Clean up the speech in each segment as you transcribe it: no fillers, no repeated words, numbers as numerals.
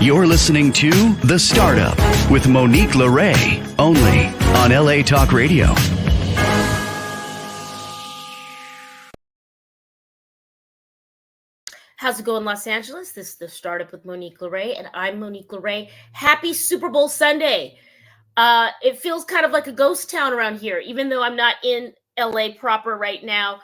You're listening to The Startup with Monique LeRae, only on LA Talk Radio. How's it going, Los Angeles? This is The Startup with Monique LeRae, and I'm Monique LeRae. Happy Super Bowl Sunday. It feels kind of like a ghost town around here, even though I'm not in LA proper right now,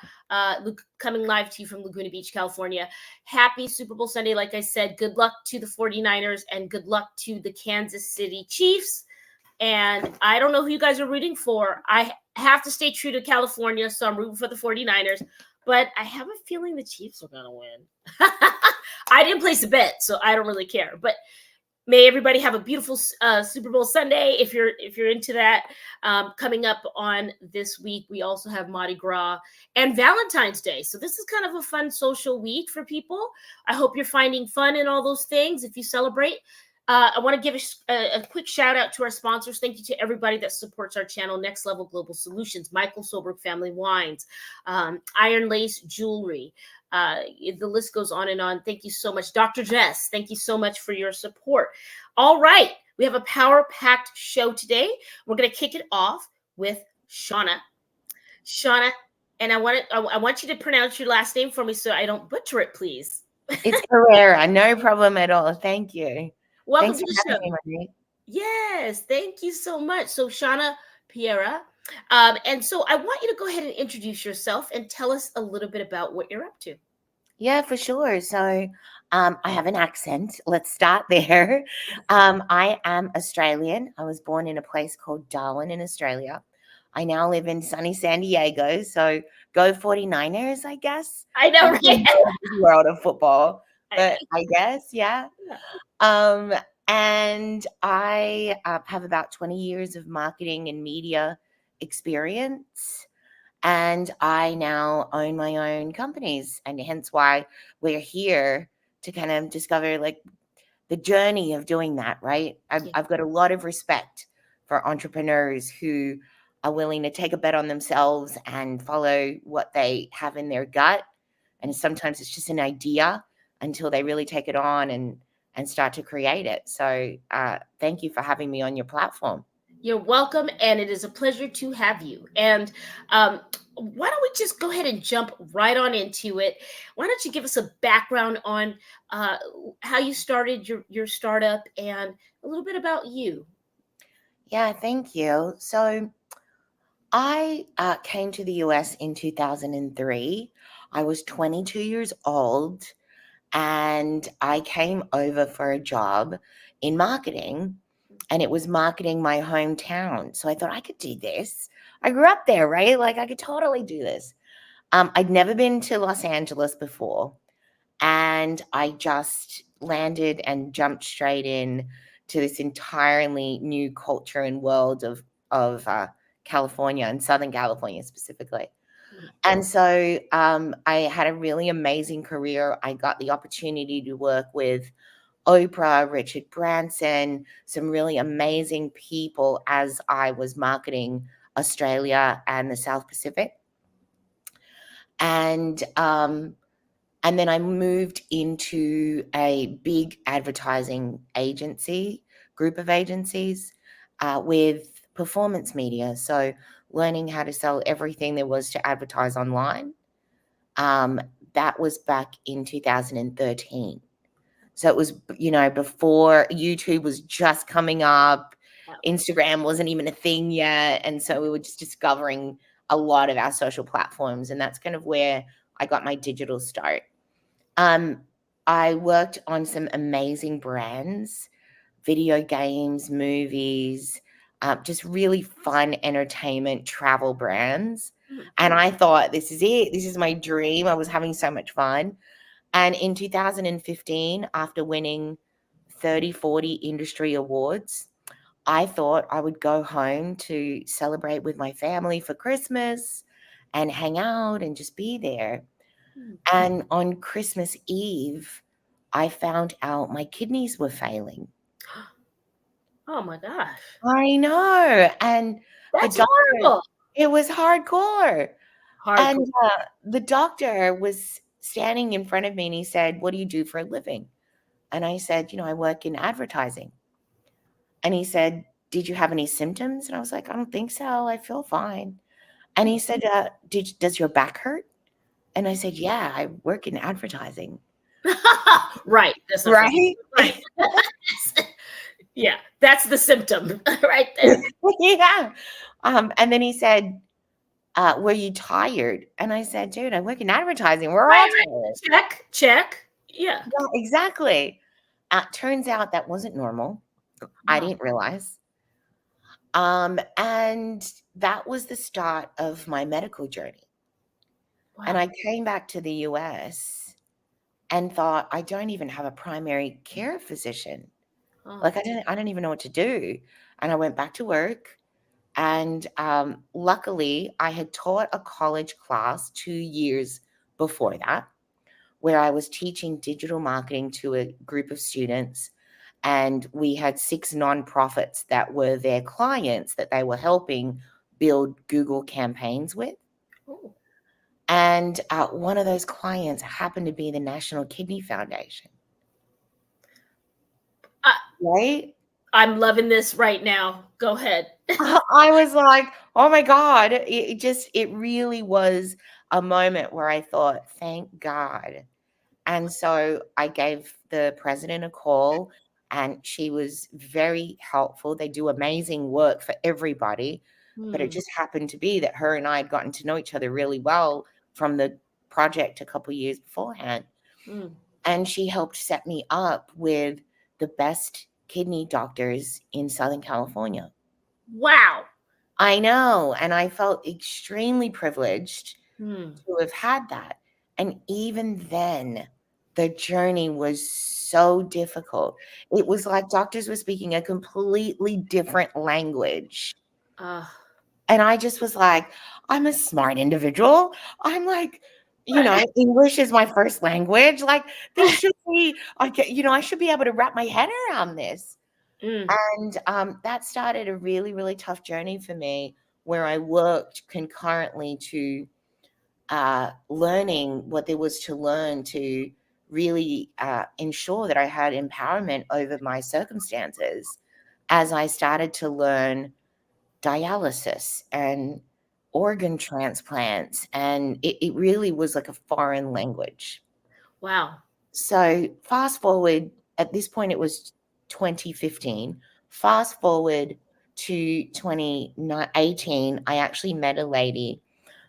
coming live to you from Laguna Beach, California. Happy Super Bowl Sunday. Like I said, good luck to the 49ers and good luck to the Kansas City Chiefs. And I don't know who you guys are rooting for. I have to stay true to California, so I'm rooting for the 49ers. But I have a feeling the Chiefs are going to win. I didn't place a bet, so I don't really care. But may everybody have a beautiful Super Bowl Sunday if you're into that. Coming up on this week, we also have Mardi Gras and Valentine's Day. So this is kind of a fun social week for people. I hope you're finding fun in all those things if you celebrate. I want to give a quick shout out to our sponsors. Thank you to everybody that supports our channel. Next Level Global Solutions, Michael Solberg Family Wines, Iron Lace Jewelry. The list goes on and on. Thank you so much. Dr. Jess, thank you so much for your support. All right. We have a power-packed show today. We're going to kick it off with Shauna. Shauna, and I want you to pronounce your last name for me so I don't butcher it, please. It's Carrera. No problem at all. Thank you. Welcome Thanks to for the show. having me, Marie. Yes, thank you so much. So Shauna Piera. And so I want you to go ahead and introduce yourself and tell us a little bit about what you're up to. Yeah, for sure. So I have an accent. Let's start there. I am Australian. I was born in a place called Darwin in Australia. I now live in sunny San Diego. So go 49ers, I guess. I know, right? World of football. But I guess, yeah. And I have about 20 years of marketing and media experience. And I now own my own companies. And hence why we're here to kind of discover like the journey of doing that, right? I've got a lot of respect for entrepreneurs who are willing to take a bet on themselves and follow what they have in their gut. And sometimes it's just an idea until they really take it on and start to create it. So thank you for having me on your platform. You're welcome, and it is a pleasure to have you. And why don't we just go ahead and jump right on into it? Why don't you give us a background on how you started your startup and a little bit about you? Yeah, thank you. So I came to the US in 2003. I was 22 years old. And I came over for a job in marketing, and it was marketing my hometown. So I thought I could do this. I grew up there, right? Like I could totally do this. I'd never been to Los Angeles before, and I just landed and jumped straight in to this entirely new culture and world of California and Southern California specifically. And so I had a really amazing career. I got the opportunity to work with Oprah, Richard Branson, some really amazing people as I was marketing Australia and the South Pacific. And then I moved into a big advertising agency, group of agencies with performance media. So learning how to sell everything there was to advertise online. That was back in 2013. So it was, before YouTube was just coming up. Instagram wasn't even a thing yet. And so we were just discovering a lot of our social platforms. And that's kind of where I got my digital start. I worked on some amazing brands, video games, movies, just really fun entertainment travel brands. And I thought, this is it. This is my dream. I was having so much fun. And in 2015, after winning 30, 40 industry awards, I thought I would go home to celebrate with my family for Christmas and hang out and just be there. And on Christmas Eve, I found out my kidneys were failing. Oh my gosh. I know. And that's horrible. It was hardcore. And the doctor was standing in front of me and he said, "What do you do for a living?" And I said, I work in advertising. And he said, did you have any symptoms? And I was like, I don't think so. I feel fine. And he said, does your back hurt? And I said, yeah, I work in advertising. Right. That's the Right? Right. Yeah, that's the symptom right there. Yeah. And then he said, were you tired? And I said, dude, I work in advertising. We're all tired. Check. Yeah. Yeah, exactly. Turns out that wasn't normal. I Wow. didn't realize. And that was the start of my medical journey. Wow. And I came back to the US and thought, I don't even have a primary care physician. Like I don't even know what to do. And I went back to work. And luckily, I had taught a college class 2 years before that, where I was teaching digital marketing to a group of students. And we had 6 nonprofits that were their clients that they were helping build Google campaigns with. Oh. And one of those clients happened to be the National Kidney Foundation. Right? I'm loving this right now. Go ahead. I was like, oh my God. It really was a moment where I thought, thank God. And so I gave the president a call, and she was very helpful. They do amazing work for everybody. But it just happened to be that her and I had gotten to know each other really well from the project a couple years beforehand. And she helped set me up with the best kidney doctors in Southern California. Wow. I know. And I felt extremely privileged to have had that. And even then, the journey was so difficult. It was like doctors were speaking a completely different language. And I just was like, I'm a smart individual. I'm like, English is my first language. Like, this should be, I should be able to wrap my head around this. And that started a really, really tough journey for me, where I worked concurrently to learning what there was to learn to really ensure that I had empowerment over my circumstances, as I started to learn dialysis and organ transplants. And it really was like a foreign language. Wow. So fast forward, at this point, it was 2015. Fast forward to 2018, I actually met a lady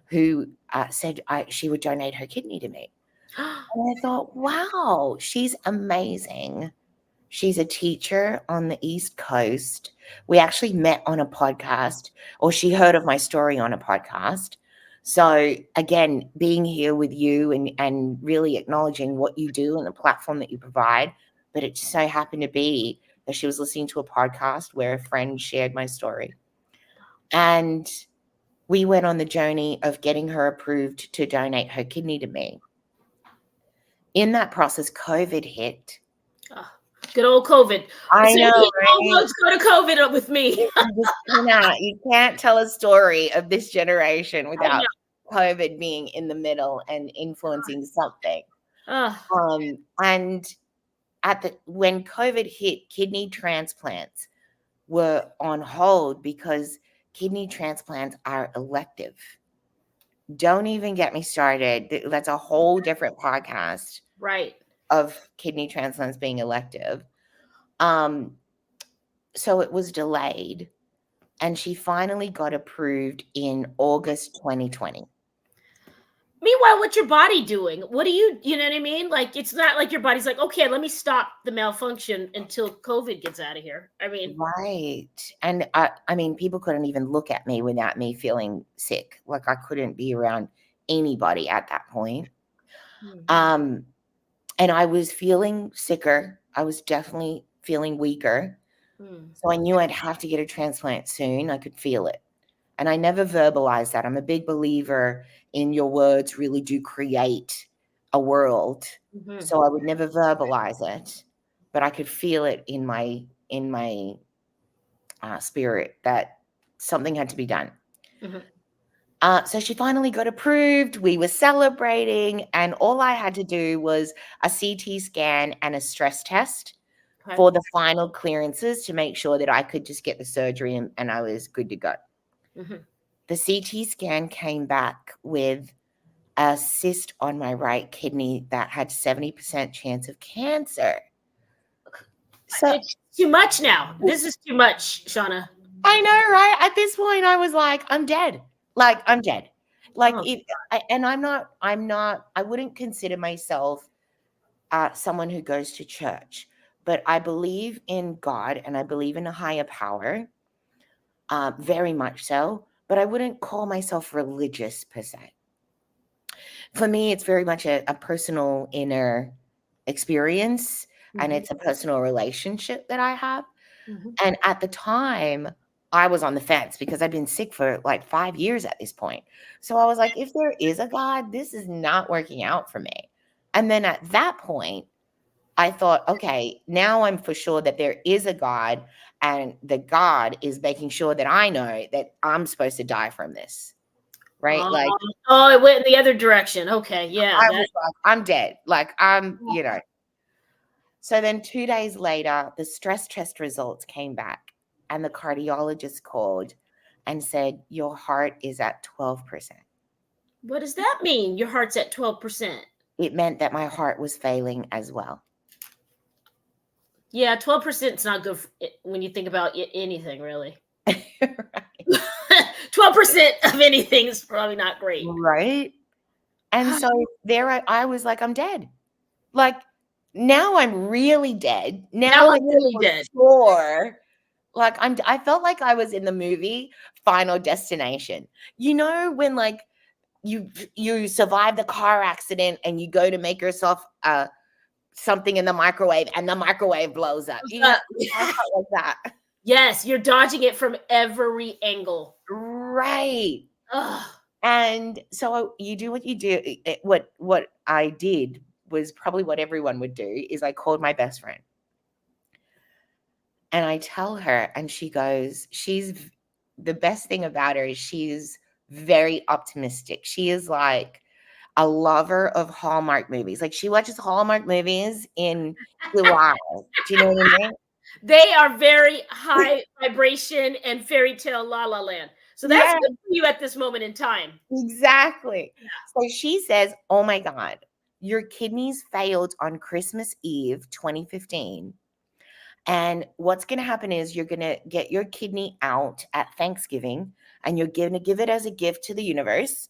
who said she would donate her kidney to me. And I thought, wow, she's amazing. She's a teacher on the East Coast. We actually met on a podcast, or she heard of my story on a podcast. So again, being here with you and really acknowledging what you do and the platform that you provide. But it so happened to be that she was listening to a podcast where a friend shared my story. And we went on the journey of getting her approved to donate her kidney to me. In that process, COVID hit. Good old COVID. I know, right? Let's go to COVID with me. You can't tell a story of this generation without COVID being in the middle and influencing something. And when COVID hit, kidney transplants were on hold because kidney transplants are elective. Don't even get me started. That's a whole different podcast. Right. Of kidney transplants being elective. So it was delayed, and she finally got approved in August 2020. Meanwhile, what's your body doing? What do you know what I mean? Like, it's not like your body's like, okay, let me stop the malfunction until COVID gets out of here. I mean, right. And I mean, people couldn't even look at me without me feeling sick. Like, I couldn't be around anybody at that point. And I was feeling sicker. I was definitely feeling weaker. So I knew I'd have to get a transplant soon. I could feel it. And I never verbalized that. I'm a big believer in your words really do create a world. So I would never verbalize it, but I could feel it in my spirit that something had to be done. So she finally got approved. We were celebrating, and all I had to do was a CT scan and a stress test Okay. for the final clearances to make sure that I could just get the surgery and I was good to go. Mhm. The CT scan came back with a cyst on my right kidney that had 70% chance of cancer. So It's too much now. This is too much, Shauna. I know, right? At this point, I was like, I'm dead. Like, I'm dead. Like, Oh. and I wouldn't consider myself someone who goes to church, but I believe in God and I believe in a higher power, very much so, but I wouldn't call myself religious per se. For me, it's very much a personal inner experience and Mhm. it's a personal relationship that I have. Mhm. And at the time, I was on the fence because I've been sick for like 5 years at this point. So I was like, if there is a God, this is not working out for me. And then at that point, I thought, okay, now I'm for sure that there is a God, and the God is making sure that I know that I'm supposed to die from this. Right? Like Oh, it went in the other direction. Okay, yeah. I That was like, I'm dead. Like I'm. So then 2 days later, the stress test results came back and the cardiologist called and said, your heart is at 12%. what does that mean? Your heart's at 12%. It meant that my heart was failing as well. Yeah, 12% is not good when you think about anything, really. Right. 12% of anything is probably not great. Right. And so there I was like, I'm dead. Like now I'm really dead. Now Now I I'm know really for dead. sure. Like I felt like I was in the movie Final Destination. You know, when like you survive the car accident and you go to make yourself something in the microwave and the microwave blows up. You know, I felt like that. Yes, you're dodging it from every angle. Right. Ugh. And so you do what you do. What I did was probably what everyone would do is I called my best friend. And I tell her and she goes, the best thing about her is she's very optimistic. She is like a lover of Hallmark movies. Like she watches Hallmark movies in July. Do you know what I mean? They are very high vibration and fairy tale la la land. So that's Yeah, good for you at this moment in time. exactly. So she says, oh my God, your kidneys failed on Christmas Eve 2015. And what's going to happen is you're going to get your kidney out at Thanksgiving and you're going to give it as a gift to the universe.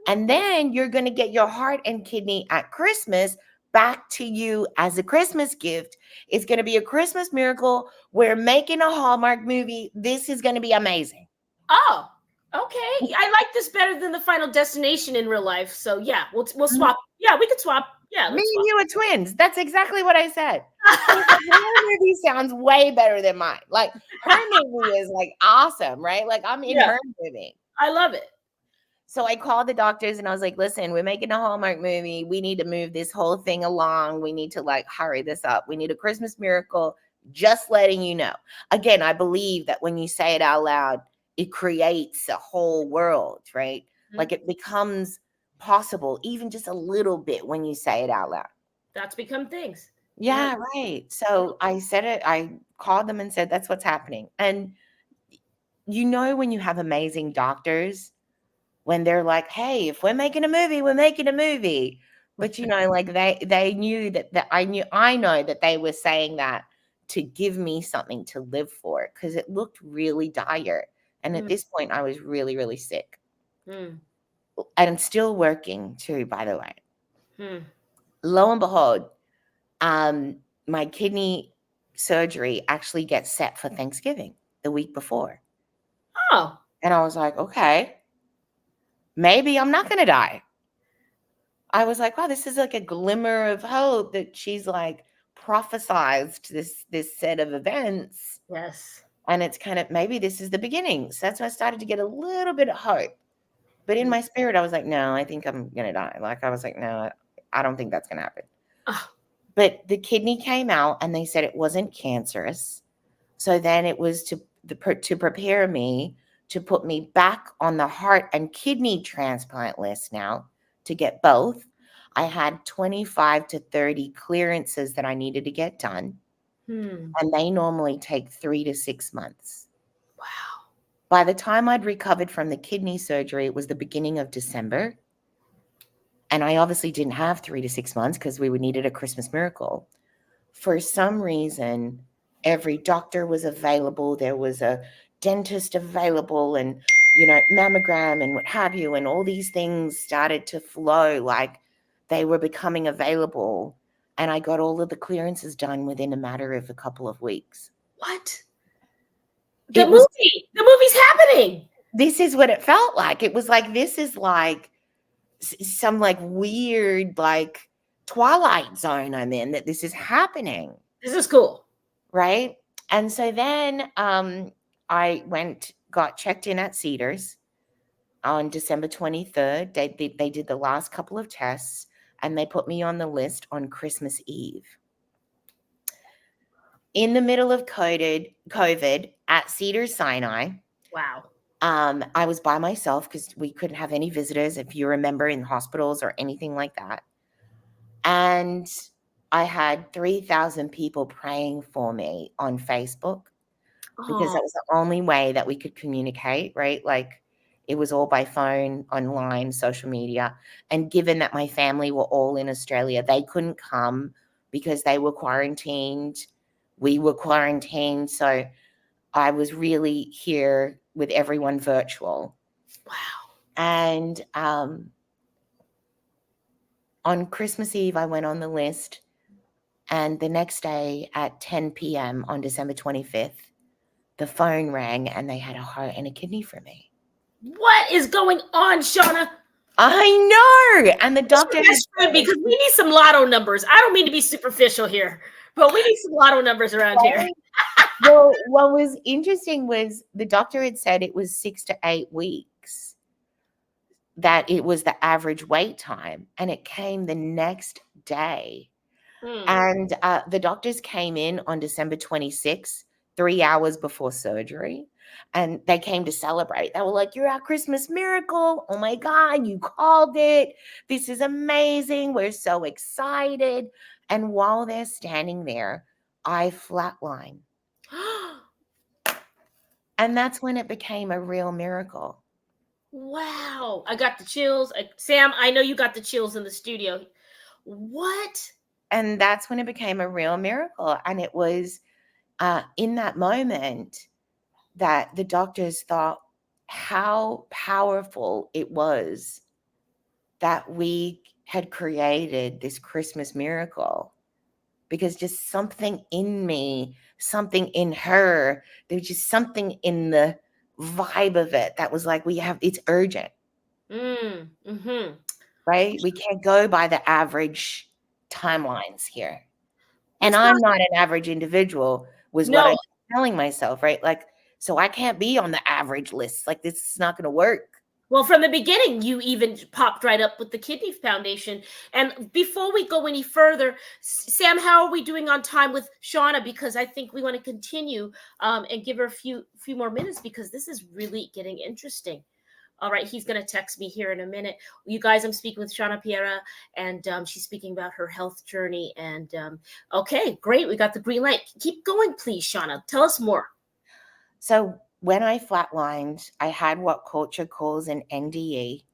And then you're going to get your heart and kidney at Christmas back to you as a Christmas gift. It's going to be a Christmas miracle. We're making a Hallmark movie. This is going to be amazing. Oh, okay. I like this better than the Final Destination in real life. So yeah, we'll swap. Yeah, we could swap. Yeah, Me let's and swap. you are twins. That's exactly what I said. I was like, her movie sounds way better than mine. Like her movie is like awesome, right? Like I'm in Yeah, her movie. I love it. So I called the doctors and I was like, listen, we're making a Hallmark movie. We need to move this whole thing along. We need to like hurry this up. We need a Christmas miracle. Just letting you know. Again, I believe that when you say it out loud, it creates a whole world, right? Mhm. Like it becomes possible, even just a little bit when you say it out loud. That's become things. Yeah. Yeah, right. So I said it, I called them and said, that's what's happening. And you know, when you have amazing doctors, when they're like, hey, if we're making a movie, we're making a movie. But you know, like they knew that I know that they were saying that to give me something to live for because it looked really dire. And at Mm, this point, I was really, really sick. mm, And I'm still working too, by the way. mm. Lo and behold, my kidney surgery actually gets set for Thanksgiving the week before. Oh, And I was like, okay, maybe I'm not going to die. I was like, wow, this is like a glimmer of hope that she's like prophesized this set of events. yes. And it's kind of maybe this is the beginning. So that's when I started to get a little bit of hope. But in Mm. my spirit, I was like, no, I think I'm gonna die. Like I was like, no, I don't think that's gonna happen. Oh, But the kidney came out and they said it wasn't cancerous. So then it was to prepare me to put me back on the heart and kidney transplant list now to get both. I had 25 to 30 clearances that I needed to get done. And they normally take 3 to 6 months. Wow. By the time I'd recovered from the kidney surgery, it was the beginning of December. And I obviously didn't have 3 to 6 months because we would needed a Christmas miracle. For some reason, every doctor was available. There was a dentist available and, mammogram and what have you. And all these things started to flow like they were becoming available. And I got all of the clearances done within a matter of a couple of weeks. What? The movie's happening. This is what it felt like. It was like, this is like some like weird, like Twilight Zone I'm in, that this is happening. This is cool. Right? And so then I got checked in at Cedars on December 23rd. They did the last couple of tests and they put me on the list on Christmas Eve. In the middle of COVID at Cedars-Sinai. Wow. I was by myself because we couldn't have any visitors, if you remember, in hospitals or anything like that. And I had 3,000 people praying for me on Facebook because that was the only way that we could communicate, right? Like it was all by phone, online, social media. And given that my family were all in Australia, they couldn't come because they were quarantined. We were quarantined. So I was really here with everyone virtual. Wow. And on Christmas Eve, I went on the list. And the next day at 10 p.m. on December 25th, the phone rang and they had a heart and a kidney for me. What is going on, Shauna? I know. And the doctor... That's good because we need some lotto numbers. I don't mean to be superficial here, but we need some lotto numbers around here. Well, what was interesting was the doctor had said it was 6 to 8 weeks, that it was the average wait time. And it came the next day. And the doctors came in on December 26th, 3 hours before surgery, and they came to celebrate. They were like, "You're our Christmas miracle. Oh my God, you called it. This is amazing. We're so excited." And while they're standing there, I flatline. And that's when it became a real miracle. Wow. I got the chills. Sam, I know you got the chills in the studio. What? And that's when it became a real miracle. And it was in that moment that the doctors thought how powerful it was that we had created this Christmas miracle. Because just something in me, something in her, there was just something in the vibe of it that was like, it's urgent. Mm-hmm. Right? We can't go by the average timelines here. And I'm not an average individual, was what I was telling myself, right? Like, so I can't be on the average list. Like, this is not going to work. Well, from the beginning, you even popped right up with the Kidney Foundation. And before we go any further, Sam, how are we doing on time with Shauna? Because I think we want to continue and give her a few more minutes because this is really getting interesting. All right, he's going to text me here in a minute. You guys, I'm speaking with Shauna Piera, and she's speaking about her health journey. And okay, great. We got the green light. Keep going, please, Shauna. Tell us more. So when I flatlined, I had what culture calls an NDE.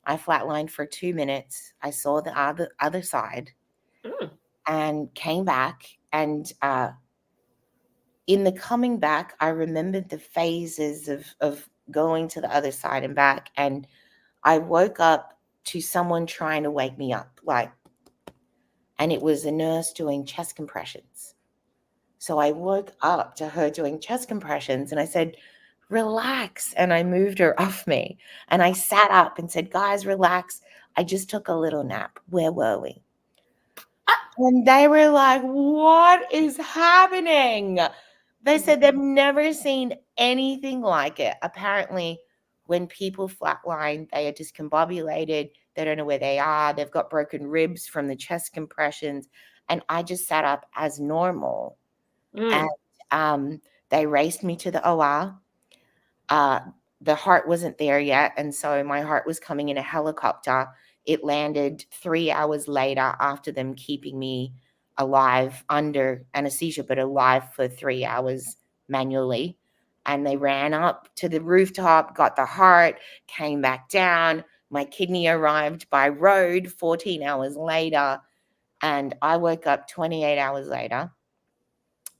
I flatlined for 2 minutes. I saw the other side and came back. And in the coming back, I remembered the phases of going to the other side and back. And I woke up to someone trying to wake me up, and it was a nurse doing chest compressions. So I woke up to her doing chest compressions and I said, "Relax." And I moved her off me and I sat up and said, "Guys, relax. I just took a little nap. Where were we?" And they were like, "What is happening?" They said they've never seen anything like it. Apparently, when people flatline, they are discombobulated. They don't know where they are. They've got broken ribs from the chest compressions. And I just sat up as normal. And they raced me to the OR. the heart wasn't there yet. And so my heart was coming in a helicopter. It landed 3 hours later after them keeping me alive under anesthesia, but alive for 3 hours manually. And they ran up to the rooftop, got the heart, came back down. My kidney arrived by road 14 hours later. And I woke up 28 hours later.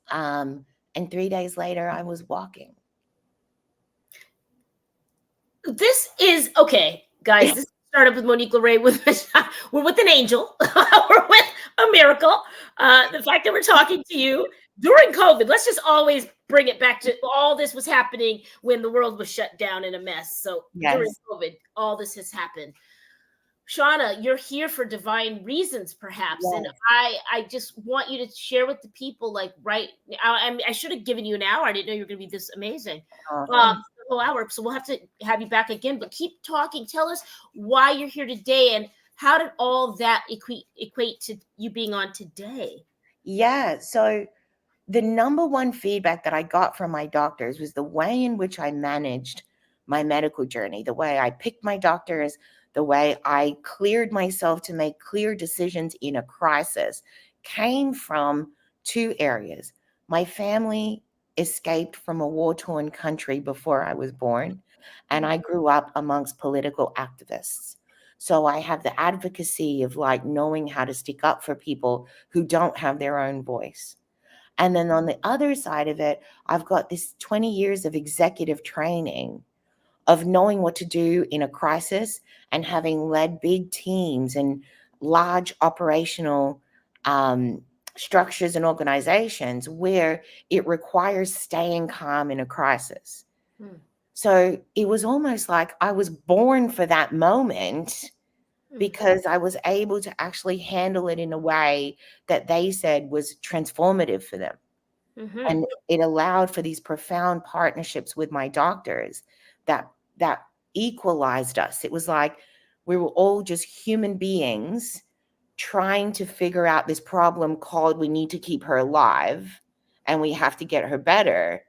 And 3 days later, I was walking. This is okay, guys. This started with Monique LeRae. We're with an angel. We're with a miracle. The fact that we're talking to you during COVID, let's just always bring it back to all this was happening when the world was shut down in a mess. So during COVID, all this has happened. Shauna, you're here for divine reasons, perhaps. Yes. And I just want you to share with the people, like, right now, I should have given you an hour. I didn't know you were going to be this amazing. The whole hour. So we'll have to have you back again, but keep talking. Tell us why you're here today and how did all that equate to you being on today? Yeah. So the number one feedback that I got from my doctors was the way in which I managed my medical journey, the way I picked my doctors, the way I cleared myself to make clear decisions in a crisis came from two areas. My family escaped from a war-torn country before I was born, and I grew up amongst political activists. So I have the advocacy of like knowing how to stick up for people who don't have their own voice. And then on the other side of it, I've got this 20 years of executive training of knowing what to do in a crisis and having led big teams and large operational structures and organizations where it requires staying calm in a crisis. So it was almost like I was born for that moment because I was able to actually handle it in a way that they said was transformative for them. And it allowed for these profound partnerships with my doctors that equalized us. It was like we were all just human beings trying to figure out this problem called we need to keep her alive and we have to get her better.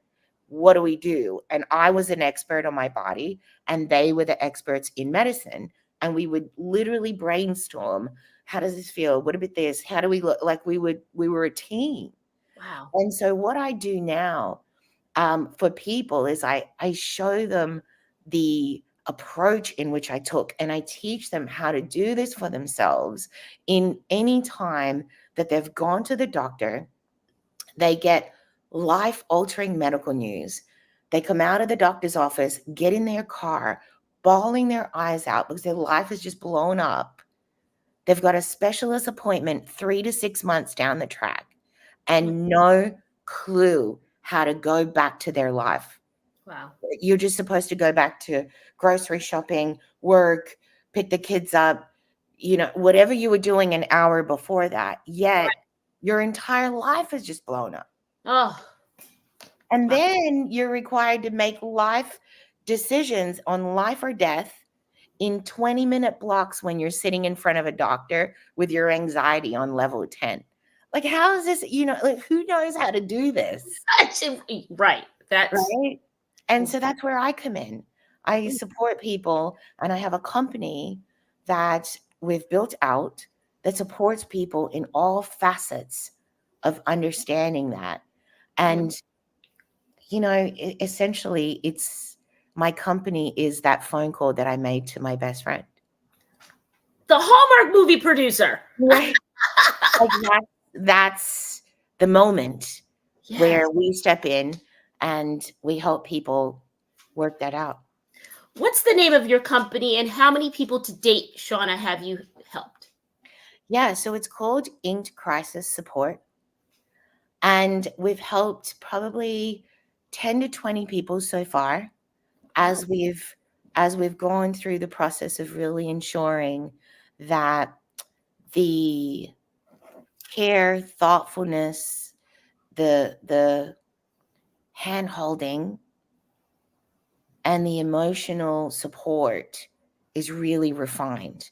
What do we do? And I was an expert on my body and they were the experts in medicine. And we would literally brainstorm, how does this feel? What about this? How do we look? Like we were a team. Wow. And so what I do now for people is I show them the approach in which I took, and I teach them how to do this for themselves in any time that they've gone to the doctor, they get life-altering medical news. They come out of the doctor's office, get in their car, bawling their eyes out because their life is just blown up. They've got a specialist appointment 3 to 6 months down the track and no clue how to go back to their life. Wow. You're just supposed to go back to grocery shopping, work, pick the kids up, whatever you were doing an hour before that. Yet your entire life is just blown up. Oh. And then you're required to make life decisions on life or death in 20-minute blocks when you're sitting in front of a doctor with your anxiety on level 10. Like, how is this, like, who knows how to do this? Right. Right. And so that's where I come in. I support people, and I have a company that we've built out that supports people in all facets of understanding that. And, essentially my company is that phone call that I made to my best friend. The Hallmark movie producer. Right. Like that's the moment where we step in and we help people work that out. What's the name of your company and how many people to date, Shauna, have you helped? Yeah, so it's called Inked Crisis Support. And we've helped probably 10 to 20 people so far as we've gone through the process of really ensuring that the care, thoughtfulness, the hand-holding, and the emotional support is really refined.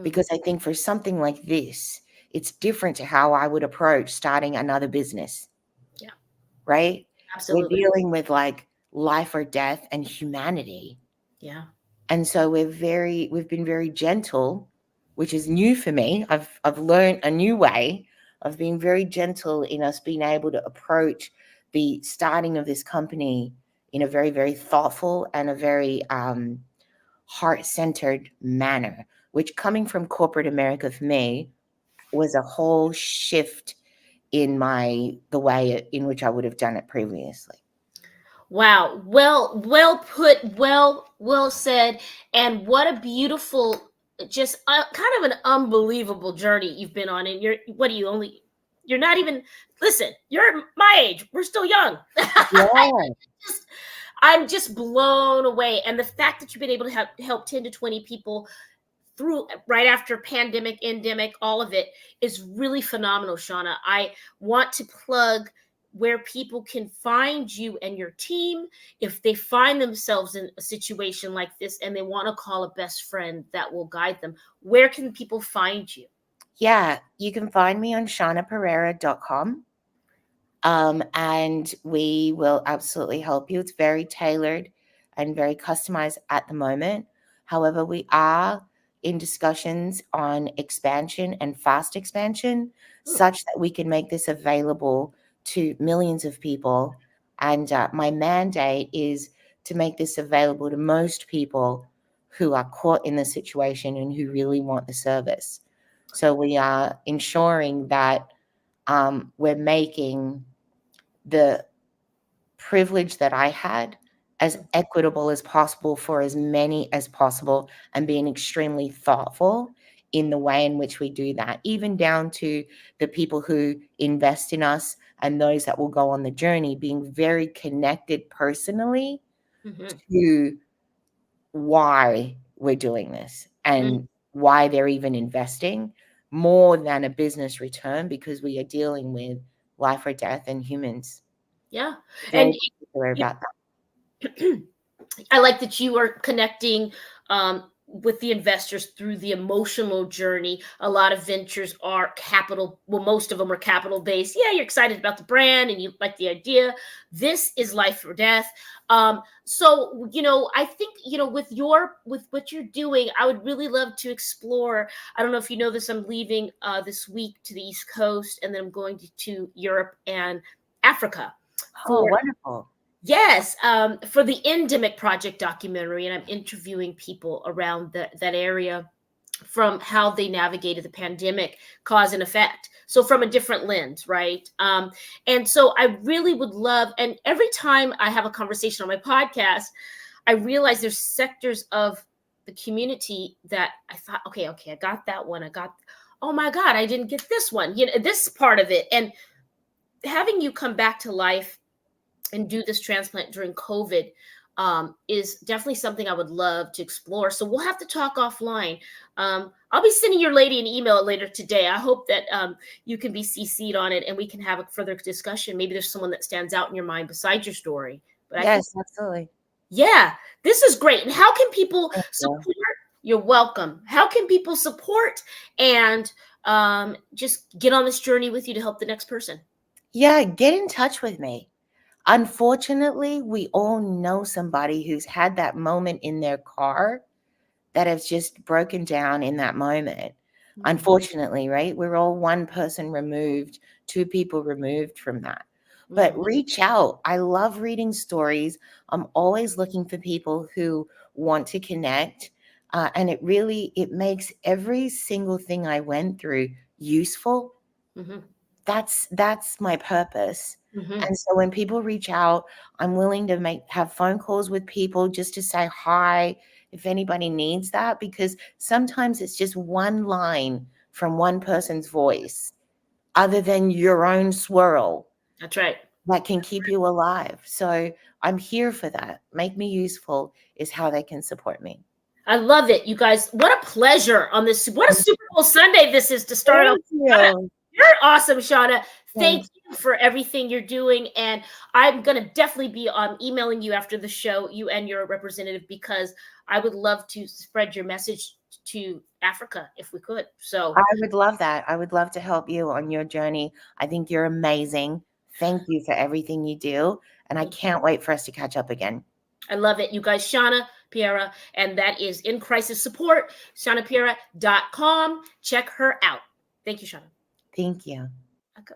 Because I think for something like this, it's different to how I would approach starting another business. Yeah. Right? Absolutely. We're dealing with like life or death and humanity. Yeah. And so we've been very gentle, which is new for me. I've learned a new way of being very gentle in us being able to approach the starting of this company in a very, very thoughtful and a very heart-centered manner, which coming from corporate America for me was a whole shift in the way in which I would have done it previously. Wow. Well put. Well said. And what a beautiful, just kind of an unbelievable journey you've been on. And you're not even, listen, you're my age. We're still young. Yeah. I'm just blown away. And the fact that you've been able to help 10 to 20 people through right after pandemic, endemic, all of it is really phenomenal, Shauna. I want to plug where people can find you and your team if they find themselves in a situation like this and they want to call a best friend that will guide them. Where can people find you? Yeah, you can find me on shaunapereira.com. And we will absolutely help you. It's very tailored and very customized at the moment. However, we are in discussions on expansion and fast expansion such that we can make this available to millions of people. And my mandate is to make this available to most people who are caught in the situation and who really want the service. So we are ensuring that we're making the privilege that I had as equitable as possible for as many as possible and being extremely thoughtful in the way in which we do that, even down to the people who invest in us and those that will go on the journey, being very connected personally to why we're doing this and why they're even investing more than a business return, because we are dealing with life or death and humans. Yeah. Very And particular about that. I like that you are connecting with the investors through the emotional journey. A lot of ventures are capital, well, most of them are capital based. Yeah, you're excited about the brand and you like the idea. This is life or death. So, I think, with what you're doing, I would really love to explore. I don't know if you know this, I'm leaving this week to the East Coast, and then I'm going to Europe and Africa. Oh, wonderful. Yes, for the Endemic Project documentary, and I'm interviewing people around that area from how they navigated the pandemic, cause and effect. So from a different lens, right? And so I really would love, and every time I have a conversation on my podcast, I realize there's sectors of the community that I thought, okay, I got that one. Oh my God, I didn't get this one, this part of it. And having you come back to life and do this transplant during COVID is definitely something I would love to explore. So we'll have to talk offline. I'll be sending your lady an email later today. I hope that you can be CC'd on it and we can have a further discussion. Maybe there's someone that stands out in your mind besides your story. But yes, absolutely. Yeah, this is great. And how can people support? You. You're welcome. How can people support and just get on this journey with you to help the next person? Yeah, get in touch with me. Unfortunately, we all know somebody who's had that moment in their car that has just broken down in that moment. Unfortunately, right? We're all one person removed, two people removed from that. But reach out. I love reading stories. I'm always looking for people who want to connect. And it makes every single thing I went through useful. That's my purpose. And so when people reach out, I'm willing to have phone calls with people just to say hi if anybody needs that, because sometimes it's just one line from one person's voice other than your own swirl. That's right. That can keep you alive. So I'm here for that. Make me useful is how they can support me. I love it, you guys. What a pleasure on this. What a Super Bowl Sunday this is to start off. You're awesome, Shauna. Thank you for everything you're doing. And I'm going to definitely be emailing you after the show, you and your representative, because I would love to spread your message to Africa if we could. So I would love that. I would love to help you on your journey. I think you're amazing. Thank you for everything you do. And I can't wait for us to catch up again. I love it. You guys, Shauna Piera, and that is In Crisis Support, shaunapiera.com. Check her out. Thank you, Shauna. Thank you. Okay.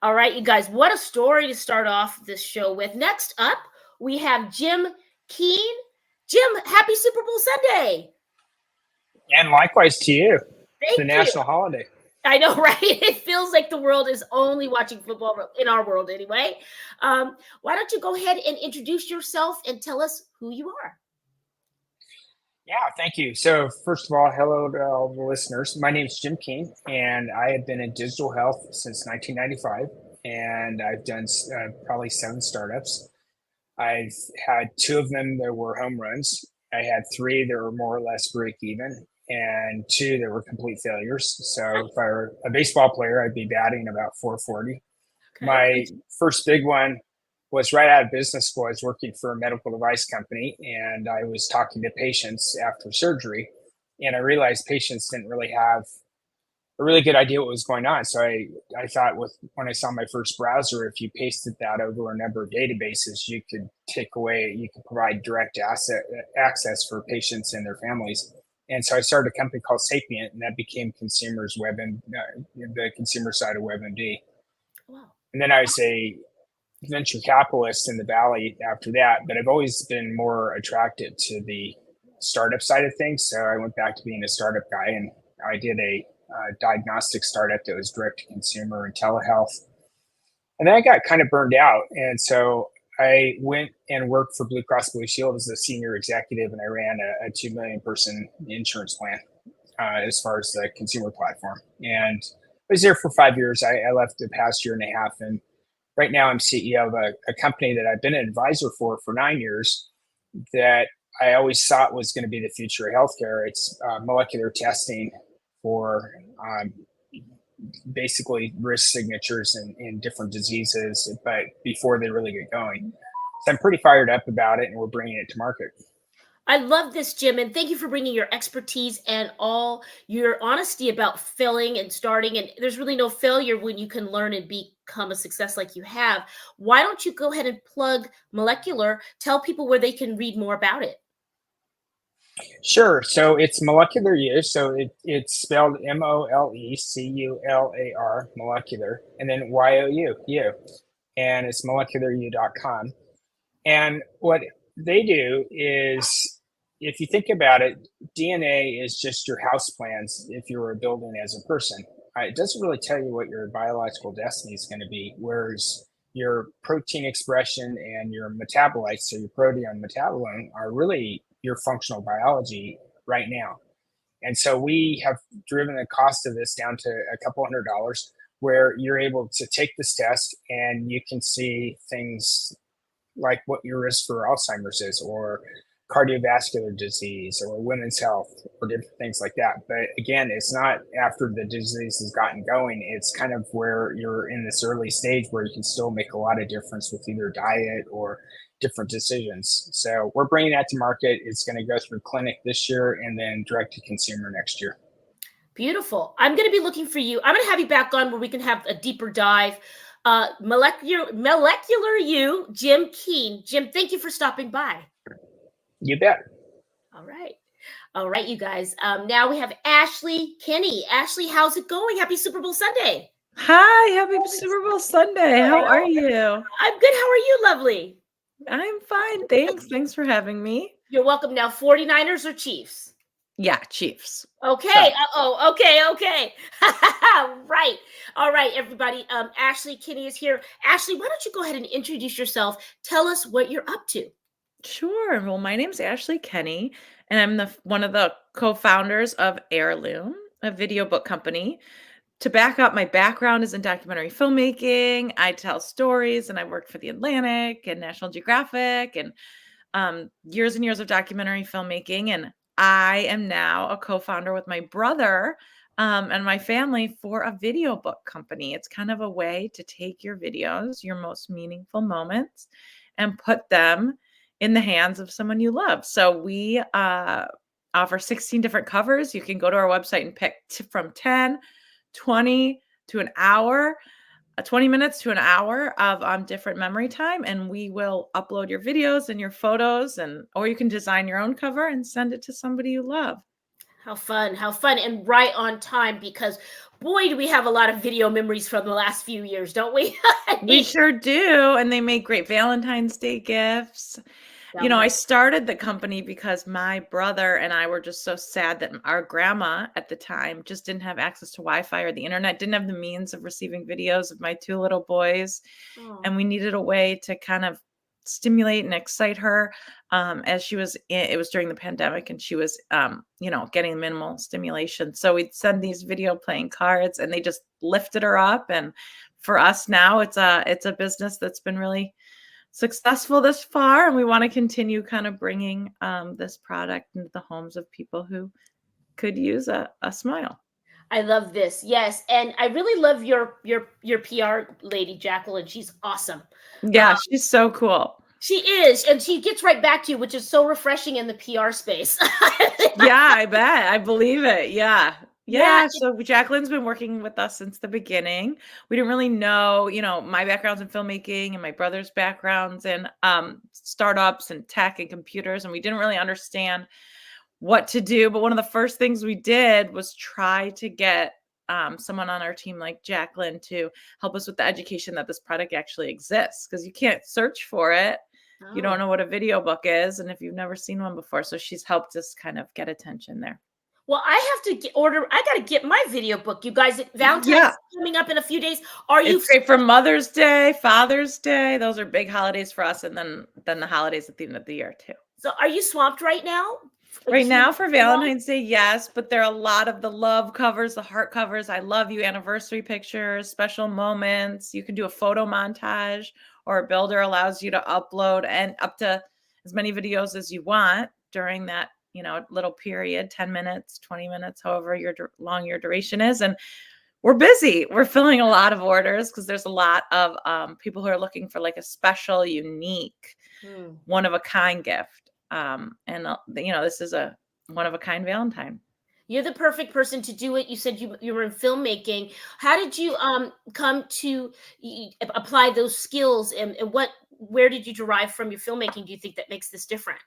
All right, you guys, what a story to start off this show with. Next up, we have Jim Keen. Jim, happy Super Bowl Sunday. And likewise to you. Thank the you. National holiday. I know, right? It feels like the world is only watching football, in our world anyway. Why don't you go ahead and introduce yourself and tell us who you are? Yeah, thank you. So first of all, hello to all the listeners. My name is Jim Keen, and I have been in digital health since 1995, and I've done probably 7 startups. I've had 2 of them that were home runs. I had 3 that were more or less break even, and 2 that were complete failures. So if I were a baseball player, I'd be batting about 440. Okay. My first big one was right out of business school. I was working for a medical device company, and I was talking to patients after surgery, and I realized patients didn't really have a really good idea what was going on. So I thought when I saw my first browser, if you pasted that over a number of databases, you could provide direct access for patients and their families. And so I started a company called Sapient, and that became Consumers Web and the consumer side of WebMD. Wow. And then I was a venture capitalist in the Valley after that, but I've always been more attracted to the startup side of things. So I went back to being a startup guy, and I did a diagnostic startup that was direct to consumer and telehealth. And then I got kind of burned out. And so I went and worked for Blue Cross Blue Shield as a senior executive, and I ran a 2 million person insurance plan as far as the consumer platform. And I was there for 5 years. I left the past year and a half, and right now I'm CEO of a company that I've been an advisor for 9 years that I always thought was going to be the future of healthcare. It's molecular testing for basically risk signatures in different diseases, but before they really get going. So I'm pretty fired up about it, and we're bringing it to market. I love this, Jim, and thank you for bringing your expertise and all your honesty about failing and starting. And there's really no failure when you can learn and become a success like you have. Why don't you go ahead and plug Molecular? Tell people where they can read more about it. Sure. So it's Molecular U. So it's spelled MOLECULAR, molecular, and then YOU, U. And it's molecularu.com. And what they do is, if you think about it, DNA is just your house plans if you were building as a person. It doesn't really tell you what your biological destiny is going to be, whereas your protein expression and your metabolites, so your proteome metabolome, are really your functional biology right now. And so we have driven the cost of this down to a couple $100, where you're able to take this test and you can see things like what your risk for Alzheimer's is, or cardiovascular disease, or women's health, or different things like that. But again, it's not after the disease has gotten going. It's kind of where you're in this early stage where you can still make a lot of difference with either diet or different decisions. So we're bringing that to market. It's going to go through clinic this year and then direct to consumer next year. Beautiful. I'm going to be looking for you. I'm going to have you back on where we can have a deeper dive. Molecular U, Jim Keen. Jim, thank you for stopping by. You bet. All right, you guys. Now we have Ashley Kinney. Ashley, how's it going? Happy Super Bowl Sunday. Hi, happy Super Bowl Sunday. How are you? I'm good. How are you, lovely? I'm fine. Thanks for having me. You're welcome. Now, 49ers or Chiefs? Yeah, Chiefs. Okay. Okay. Right. All right, everybody. Ashley Kinney is here. Ashley, why don't you go ahead and introduce yourself? Tell us what you're up to. Sure. Well, my name's Ashley Kinney, and I'm one of the co-founders of Heirloom, a video book company. To back up, my background is in documentary filmmaking. I tell stories, and I worked for The Atlantic and National Geographic, and years and years of documentary filmmaking. And I am now a co-founder with my brother and my family for a video book company. It's kind of a way to take your videos, your most meaningful moments, and put them in the hands of someone you love. So we offer 16 different covers. You can go to our website and pick from 10, 20 to an hour. 20 minutes to an hour of different memory time, and we will upload your videos and your photos, or you can design your own cover and send it to somebody you love. How fun, and right on time, because boy, do we have a lot of video memories from the last few years, don't we? We sure do. And they make great Valentine's Day gifts. I started the company because my brother and I were just so sad that our grandma at the time just didn't have access to Wi-Fi or the internet, didn't have the means of receiving videos of my 2 little boys. Oh. And we needed a way to kind of stimulate and excite her as she was it was during the pandemic, and she was getting minimal stimulation. So we'd send these video playing cards, and they just lifted her up. And for us now, it's a business that's been really successful this far, and we want to continue kind of bringing this product into the homes of people who could use a smile. I love this. Yes, and I really love your PR lady, Jacqueline. She's awesome. Yeah, she's so cool. She is, and she gets right back to you, which is so refreshing in the PR space. Yeah, I bet. I believe it. Yeah. Yeah. So Jacqueline's been working with us since the beginning. We didn't really know, my background's in filmmaking and my brother's backgrounds in startups and tech and computers, and we didn't really understand what to do. But one of the first things we did was try to get someone on our team like Jacqueline to help us with the education that this product actually exists, because you can't search for it. Oh. You don't know what a video book is, and if you've never seen one before. So she's helped us kind of get attention there. Well, I have to I got to get my video book, you guys. Valentine's coming up in a few days. It's great for Mother's Day, Father's Day. Those are big holidays for us, and then the holidays at the end of the year too. So are you swamped right now? Right now for Valentine's Day, yes, but there are a lot of the love covers, the heart covers, I love you anniversary pictures, special moments. You can do a photo montage, or a builder allows you to upload and up to as many videos as you want during that, little period, 10 minutes, 20 minutes, however long your duration is. And we're busy. We're filling a lot of orders because there's a lot of people who are looking for like a special, unique, one-of-a-kind gift. This is a one-of-a-kind Valentine. You're the perfect person to do it. You said you were in filmmaking. How did you come to apply those skills, and where did you derive from your filmmaking? Do you think that makes this different?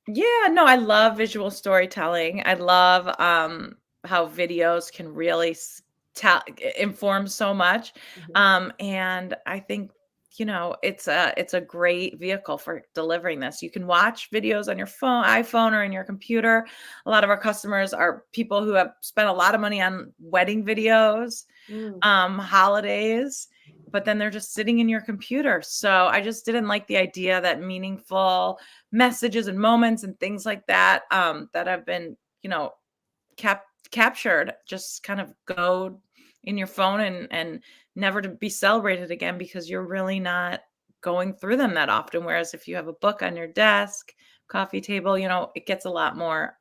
Yeah, no, I love visual storytelling. I love how videos can really inform so much. And I think it's a great vehicle for delivering this. You can watch videos on your iPhone or in your computer. A lot of our customers are people who have spent a lot of money on wedding videos, holidays, but then they're just sitting in your computer. So I just didn't like the idea that meaningful messages and moments and things like that, that have been, captured, just kind of go in your phone and never to be celebrated again, because you're really not going through them that often. Whereas if you have a book on your desk, coffee table, it gets a lot more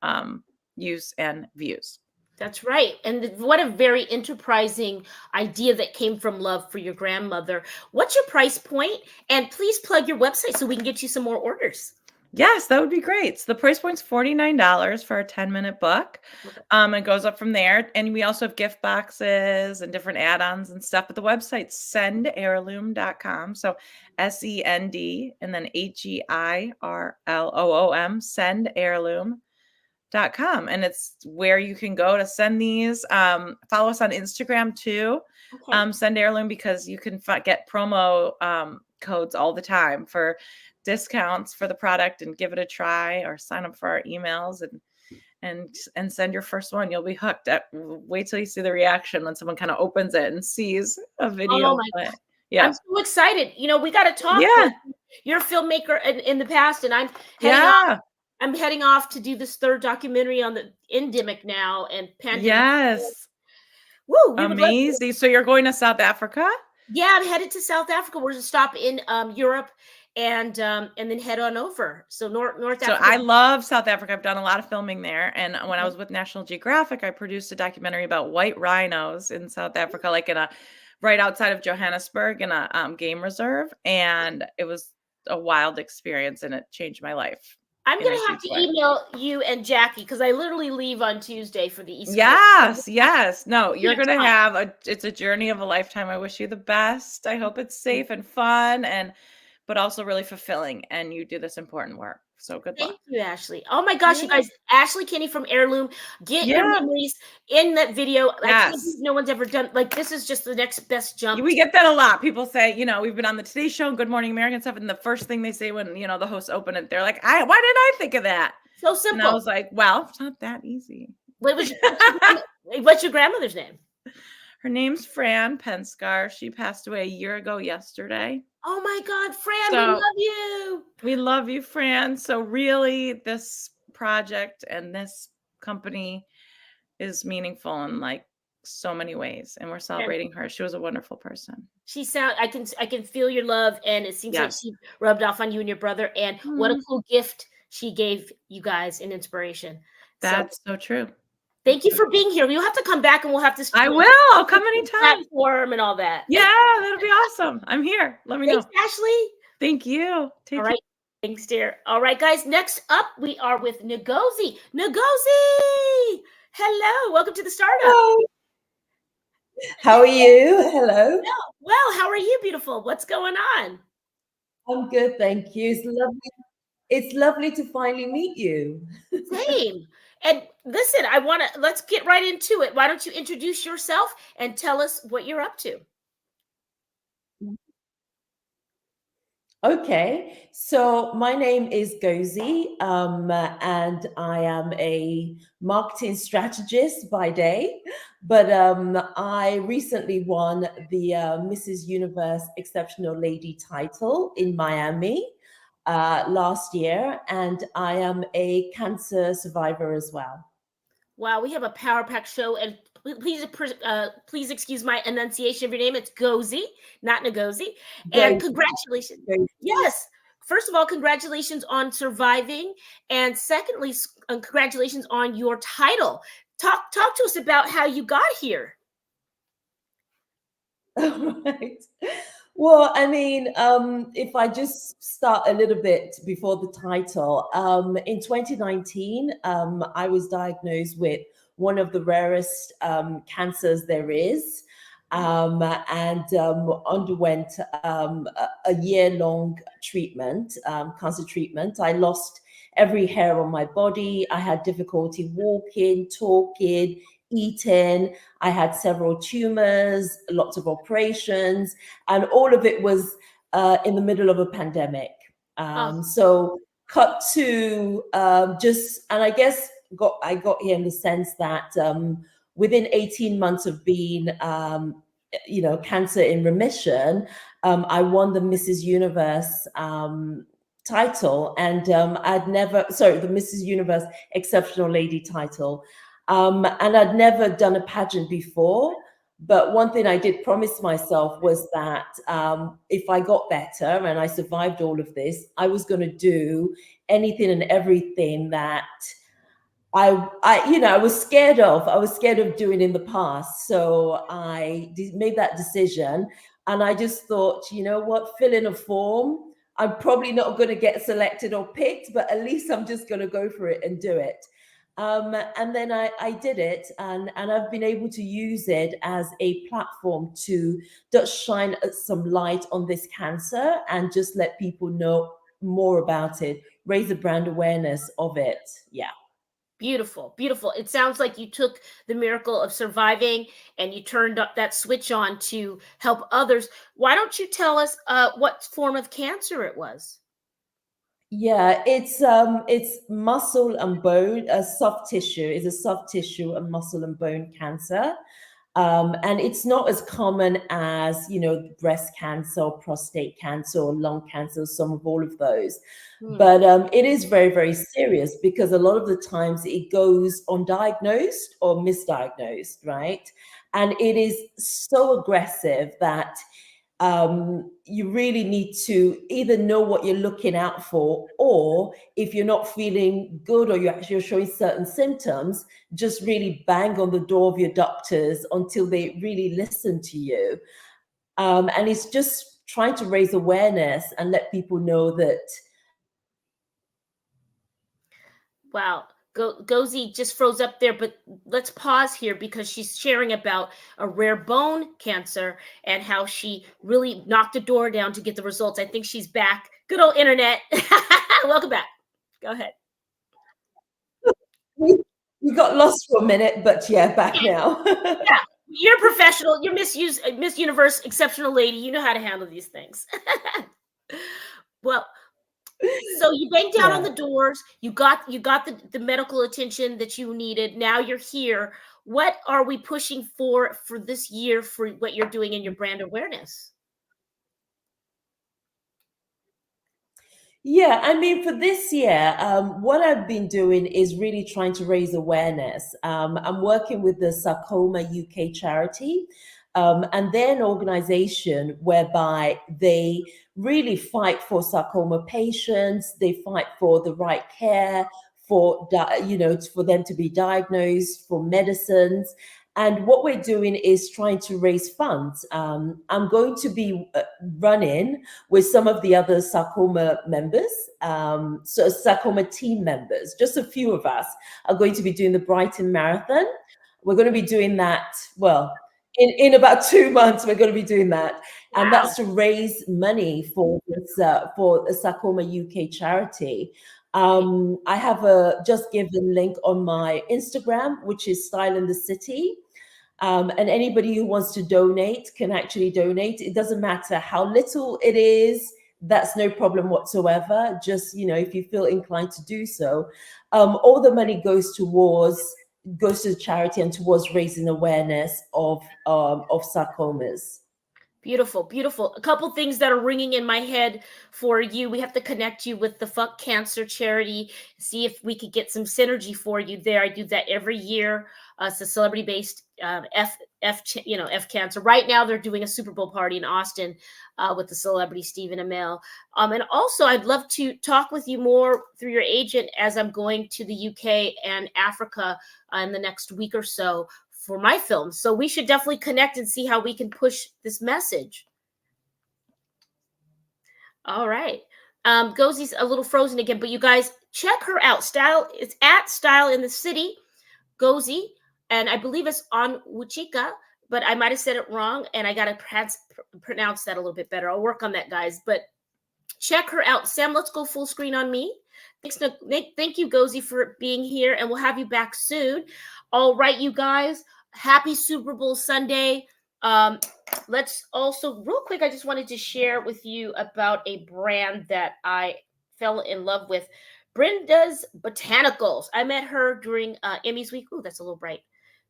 use and views. That's right. And what a very enterprising idea that came from love for your grandmother. What's your price point? And please plug your website so we can get you some more orders. Yes, that would be great. So the price point's $49 for a 10-minute book. It goes up from there. And we also have gift boxes and different add-ons and stuff. But the website's sendheirloom.com. So SEND and then HEIRLOOM, sendheirloom.com. And it's where you can go to send these. Follow us on Instagram too. Okay. Send Heirloom, because you can get promo codes all the time for discounts for the product, and give it a try, or sign up for our emails and send your first one. You'll be hooked. Wait till you see the reaction when someone kind of opens it and sees a video. Oh my God. Yeah, I'm so excited. We got to talk. Yeah, you're a filmmaker in the past, and I'm heading off to do this third documentary on the endemic now and pandemic. Yes. Woo! Amazing. So you're going to South Africa? Yeah, I'm headed to South Africa. We're going to stop in Europe and then head on over. So North Africa. So I love South Africa. I've done a lot of filming there. And when I was with National Geographic, I produced a documentary about white rhinos in South Africa, like right outside of Johannesburg, in a game reserve. And it was a wild experience, and it changed my life. I'm in a gonna have huge to way. email you and Jackie because I literally leave on Tuesday for the East Coast. Yes, yes. No, you're can't gonna stop. it's a journey of a lifetime. I wish you the best. I hope it's safe and fun but also really fulfilling. And you do this important work. So good luck. Thank you, Ashley. Oh my gosh, you Yeah. guys, Ashley Kinney from Heirloom, get your Yeah. memories in that video. I can't believe Yes. no one's ever done like this is just the next best jump. We get that a lot. People say, we've been on the Today Show and Good Morning America and stuff. And the first thing they say when, the hosts open it, they're like, why didn't I think of that? So And I simple. was like, well, it's not that easy. What's your grandmother's name? Her name's Fran Penskar. She passed away a year ago yesterday. Oh my God, Fran, we So- love you. We love you, Fran. So really, this project and this company is meaningful in like so many ways, and we're celebrating her. She was a wonderful person. I can feel your love, and it seems like Yes. she rubbed off on you and your brother. And what a Mhm. cool gift she gave you guys in inspiration. That's so true. Thank you for being here. You'll have to come back, and we'll have to. I will. I'll come anytime. Platform and all that. Yeah, that'll be awesome. I'm here. Let me know. Thanks, Ashley. Thank you. Take All care. right. Thanks, dear. All right, guys. Next up, we are with Ngozi. Ngozi! Hello. Welcome to the startup. Hello. How are you? Hello. Well, how are you, beautiful? What's going on? I'm good, thank you. It's lovely to finally meet you. Same. And listen, let's get right into it. Why don't you introduce yourself and tell us what you're up to? Okay, so my name is Gozi, and I am a marketing strategist by day, but I recently won the Mrs. Universe Exceptional Lady title in Miami last year, and I am a cancer survivor as well. Wow, we have a power pack show, and please excuse my enunciation of your name. It's Gozi, not Ngozi. And congratulations. Yes. First of all, congratulations on surviving, and secondly, congratulations on your title. Talk to us about how you got here. Right. Well, I mean, if I just start a little bit before the title, in 2019, I was diagnosed with one of the rarest cancers there is, and underwent a year-long treatment, cancer treatment. I lost every hair on my body. I had difficulty walking, talking, eating. I had several tumors, lots of operations, and all of it was in the middle of a pandemic. So cut to and I guess I got here in the sense that within 18 months of being, cancer in remission, I won the Mrs. Universe title, and the Mrs. Universe Exceptional Lady title. And I'd never done a pageant before, but one thing I did promise myself was that if I got better and I survived all of this, I was going to do anything and everything that I was scared of. I was scared of doing in the past. So I made that decision, and I just thought, you know what, fill in a form. I'm probably not going to get selected or picked, but at least I'm just going to go for it and do it. And then I did it, and I've been able to use it as a platform to just shine some light on this cancer and just let people know more about it, raise the brand awareness of it. Yeah. Beautiful, beautiful. It sounds like you took the miracle of surviving and you turned up that switch on to help others. Why don't you tell us what form of cancer it was? Yeah, it's muscle and bone, soft tissue. It's a soft tissue and muscle and bone cancer. And it's not as common as, breast cancer or prostate cancer or lung cancer, some of all of those. But it is very, very serious because a lot of the times it goes undiagnosed or misdiagnosed, right? And it is so aggressive that you really need to either know what you're looking out for, or if you're not feeling good or you're showing certain symptoms, just really bang on the door of your doctors until they really listen to you. And it's just trying to raise awareness and let people know that Wow. Gozi just froze up there, but let's pause here because she's sharing about a rare bone cancer and how she really knocked the door down to get the results. I think she's back. Good old internet. Welcome back. Go ahead. We got lost for a minute, but yeah, back now. Yeah, you're a professional. You're Miss Universe, exceptional lady. You know how to handle these things. Well, so you banged down on Yeah. the doors. You got the medical attention that you needed. Now you're here. What are we pushing for this year for what you're doing in your brand awareness? Yeah, I mean, for this year, what I've been doing is really trying to raise awareness. I'm working with the Sarcoma UK charity, and they're an organization whereby they really fight for sarcoma patients. They fight for the right care, for them to be diagnosed, for medicines. And what we're doing is trying to raise funds. I'm going to be running with some of the other sarcoma members, so sarcoma team members. Just a few of us are going to be doing the Brighton Marathon. We're going to be doing that, well, in about 2 months, we're going to be doing that. And Wow. that's to raise money for the Sarcoma UK charity. I have just given link on my Instagram, which is Style in the City. And anybody who wants to donate can actually donate. It doesn't matter how little it is. That's no problem whatsoever. Just, if you feel inclined to do so, all the money goes to the charity and towards raising awareness of sarcomas. Beautiful, beautiful. A couple things that are ringing in my head for you. We have to connect you with the Fuck Cancer charity, see if we could get some synergy for you there. I do that every year. It's a celebrity-based F Cancer. Right now, they're doing a Super Bowl party in Austin with the celebrity Stephen Amell. And also, I'd love to talk with you more through your agent as I'm going to the UK and Africa in the next week or so for my film. So we should definitely connect and see how we can push this message. All right. Gozi's a little frozen again, but you guys check her out. It's at Style in the City, Gozi, and I believe it's on Wuchika, but I might have said it wrong, and I got to pronounce that a little bit better. I'll work on that, guys. But check her out. Sam, let's go full screen on me. Thank you, Gozi, for being here, and we'll have you back soon. All right, you guys. Happy Super Bowl Sunday. Let's also, real quick, I just wanted to share with you about a brand that I fell in love with. Brenda's Botanicals. I met her during Emmys week. Ooh, that's a little bright.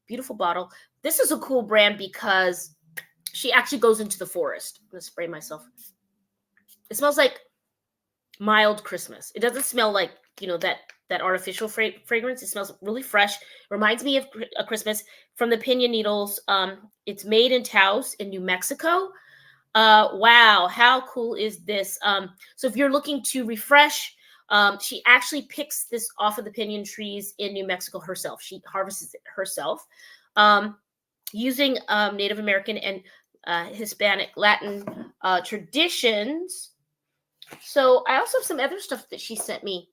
Beautiful bottle. This is a cool brand because she actually goes into the forest. I'm going to spray myself. It smells like mild Christmas. It doesn't smell like, that artificial fragrance. It smells really fresh. Reminds me of a Christmas from the Pinion Needles. It's made in Taos in New Mexico. Wow, how cool is this? So if you're looking to refresh, she actually picks this off of the pinyon trees in New Mexico herself. She harvests it herself using Native American and Hispanic Latin traditions. So I also have some other stuff that she sent me.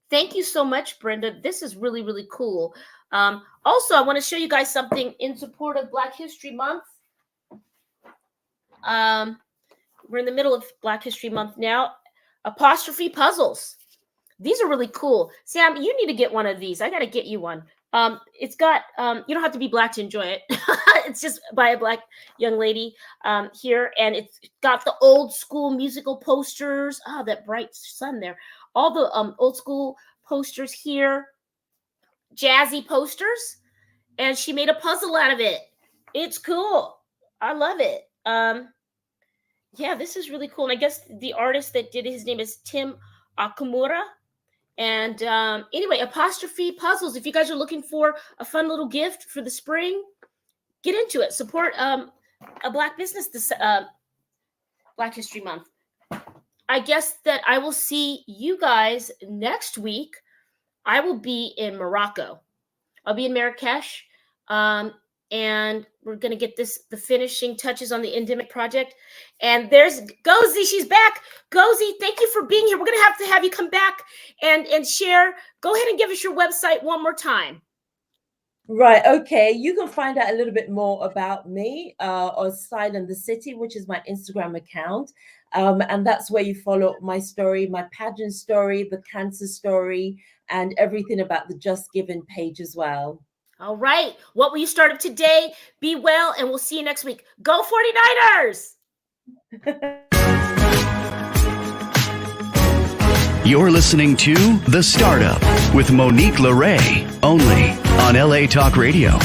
Thank you so much, Brenda. This is really, really cool. Also, I want to show you guys something in support of Black History Month. We're in the middle of Black History Month now. Apostrophe puzzles. These are really cool. Sam, you need to get one of these. I got to get you one. It's got, you don't have to be Black to enjoy it. It's just by a Black young lady here. And it's got the old school musical posters. Ah, that bright sun there. All the old school posters here. Jazzy posters. And she made a puzzle out of it. It's cool. I love it. Yeah, this is really cool. And I guess the artist that did it, his name is Tim Akamura. And anyway, apostrophe puzzles. If you guys are looking for a fun little gift for the spring, get into it. Support a Black business this Black History Month. I guess that I will see you guys next week. I will be in Morocco. I'll be in Marrakesh. And and we're going to get the finishing touches on the endemic project. And there's Gozi. She's back. Gozi, thank you for being here. We're going to have you come back and share. Go ahead and give us your website one more time. Right. Okay. You can find out a little bit more about me on Silent the City, which is my Instagram account. And that's where you follow my story, my pageant story, the cancer story, and everything about the Just Giving page as well. All right. What will you start up today? Be well, and we'll see you next week. Go 49ers! You're listening to The Startup with Monique LeRae, only on LA Talk Radio.